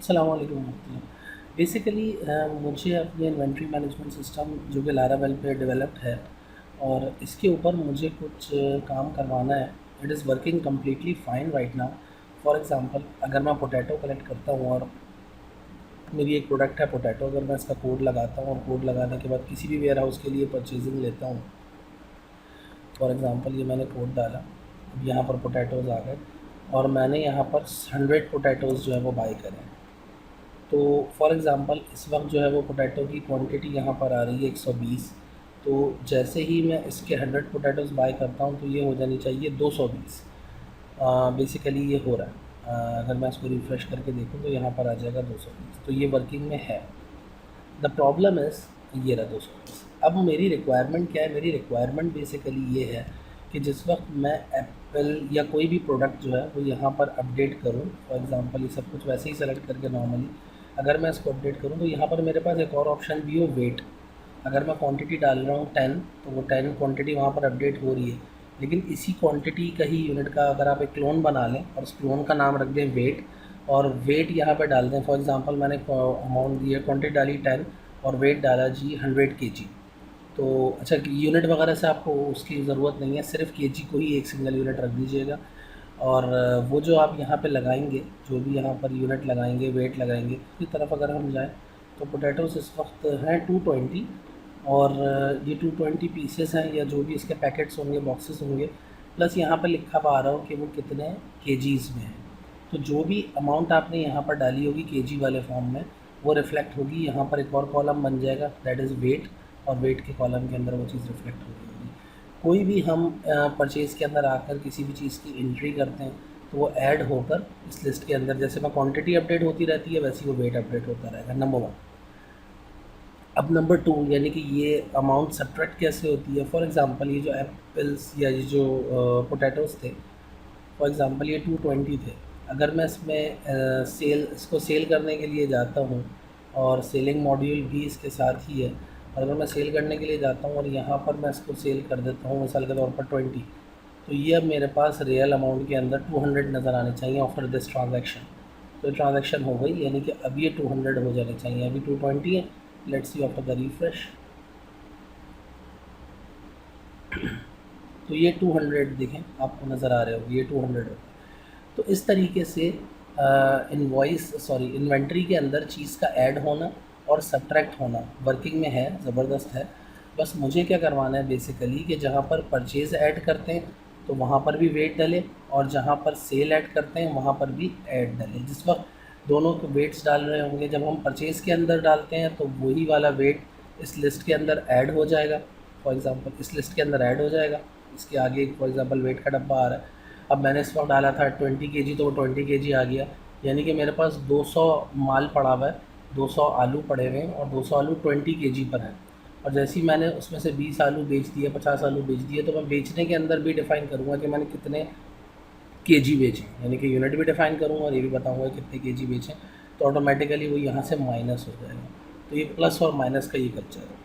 अस्सलाम वालेकुम वरहमतुल्लाह। बेसिकली मुझे अपने इन्वेंट्री मैनेजमेंट सिस्टम जो कि लारावेल पे डेवलप्ड है और इसके ऊपर मुझे कुछ काम करवाना है। It is working completely fine right now. For example, अगर मैं पोटैटो कलेक्ट करता हूँ और मेरी एक प्रोडक्ट है पोटैटो, अगर मैं इसका कोड लगाता हूँ और कोड लगाने के बाद किसी भी वेयर हाउस के लिए परचेजिंग लेता हूँ, फॉर एग्ज़ाम्पल ये मैंने कोड डाला, अब यहाँ पर पोटैटोज़ आ गए और मैंने यहाँ पर 100 पोटैटोज़ जो है वो बाई करें। तो फॉर एग्ज़ाम्पल इस वक्त जो है वो पोटैटो की क्वांटिटी यहाँ पर आ रही है 120। तो जैसे ही मैं इसके 100 पोटैटोज़ बाय करता हूँ तो ये हो जानी चाहिए 220। बेसिकली ये हो रहा है। अगर मैं इसको रिफ़्रेश करके देखूँ तो यहाँ पर आ जाएगा 220, तो ये वर्किंग में है। द प्रॉब्लम इज़ ये रहा 220। अब मेरी रिक्वायरमेंट क्या है? मेरी रिक्वायरमेंट बेसिकली ये है कि जिस वक्त मैं एप्पल या कोई भी प्रोडक्ट जो है वो यहाँ पर अपडेट करूँ, फॉर एग्ज़ाम्पल ये सब कुछ वैसे ही सेलेक्ट करके नॉर्मली अगर मैं इसको अपडेट करूँ तो यहाँ पर मेरे पास एक और ऑप्शन भी हो, वेट। अगर मैं क्वांटिटी डाल रहा हूँ 10, तो वो 10 क्वांटिटी वहाँ पर अपडेट हो रही है, लेकिन इसी क्वांटिटी का ही यूनिट का अगर आप एक क्लोन बना लें और उस क्लोन का नाम रख दें वेट, और वेट यहाँ पे डाल दें, फॉर एग्ज़ाम्पल मैंने अमाउंट दिया, क्वांटिटी डाली 10 और वेट डाला जी 100 kg। तो अच्छा, यूनिट वगैरह से आपको उसकी ज़रूरत नहीं है, सिर्फ केजी को ही एक सिंगल यूनिट रख दीजिएगा। और वो जो आप यहाँ पे लगाएंगे, जो भी यहाँ पर यूनिट लगाएंगे, वेट लगाएंगे, उसकी तरफ अगर हम जाएँ तो पोटैटोज़ इस वक्त हैं 220। और ये 220 पीसेस हैं या जो भी इसके पैकेट्स होंगे, बॉक्सेस होंगे, प्लस यहाँ पर लिखा हुआ आ रहा हो कि वो कितने केजीज़ में है। तो जो भी अमाउंट आपने यहाँ पर डाली होगी केजी वाले फॉर्म में, वो रिफ़्लेक्ट होगी। यहाँ पर एक और कॉलम बन जाएगा, दैट इज़ वेट, और वेट के कॉलम के अंदर वो चीज़ रिफ़्लेक्ट होगी। कोई भी हम परचेज़ के अंदर आकर किसी भी चीज़ की एंट्री करते हैं तो वो ऐड होकर इस लिस्ट के अंदर, जैसे मैं क्वांटिटी अपडेट होती रहती है वैसे ही वो वेट अपडेट होता रहेगा, नंबर वन। अब नंबर टू, यानी कि ये अमाउंट सब्ट्रैक्ट कैसे होती है? फॉर एग्ज़ाम्पल ये जो एप्पल्स या ये जो पोटैटोज़ थे, फॉर एग्ज़ाम्पल ये 220 थे। अगर मैं इसमें इसको सेल करने के लिए जाता हूँ और सेलिंग मॉड्यूल भी इसके साथ ही है, और अगर मैं सेल करने के लिए जाता हूँ और यहाँ पर मैं इसको सेल कर देता हूँ मिसाल के तौर पर 20, तो ये अब मेरे पास रियल अमाउंट के अंदर 200 नज़र आने चाहिए आफ्टर दिस ट्रांजैक्शन। तो ट्रांजैक्शन हो गई, यानी कि अब ये 200 हो जाने चाहिए। अभी 220 है। Let's see after the refresh, तो ये 200 देखें आपको नज़र आ रहे हो, ये 200 हो। तो इस तरीके से इन्वेंट्री के अंदर चीज़ का ऐड होना और सब्ट्रैक्ट होना वर्किंग में है, ज़बरदस्त है। बस मुझे क्या करवाना है बेसिकली कि जहाँ पर परचेज़ ऐड करते हैं तो वहाँ पर भी वेट डले, और जहाँ पर सेल ऐड करते हैं वहाँ पर भी ऐड डले। जिस वक्त दोनों के वेट्स डाल रहे होंगे, जब हम परचेज़ के अंदर डालते हैं तो वही वाला वेट इस लिस्ट के अंदर ऐड हो जाएगा। फॉर एग्ज़ाम्पल इस लिस्ट के अंदर ऐड हो जाएगा, इसके आगे फॉर एग्ज़ाम्पल वेट का डब्बा आ रहा है। अब मैंने इस वक्त डाला था 20 kg, तो वो 20 kg आ गया, यानी कि मेरे पास 200 माल पड़ा हुआ है, 200 आलू पड़े हुए हैं और 200 आलू 20 kg पर हैं। और जैसे ही मैंने उसमें से 20 आलू बेच दिए, 50 आलू बेच दिए, तो मैं बेचने के अंदर भी डिफ़ाइन करूँगा कि मैंने कितने केजी बेचे, यानी कि यूनिट भी डिफ़ाइन करूँगा और ये भी बताऊँगा कितने केजी बेचें। तो ऑटोमेटिकली वो यहाँ से माइनस हो जाएगा। तो ये प्लस और माइनस का ये कल्चर है।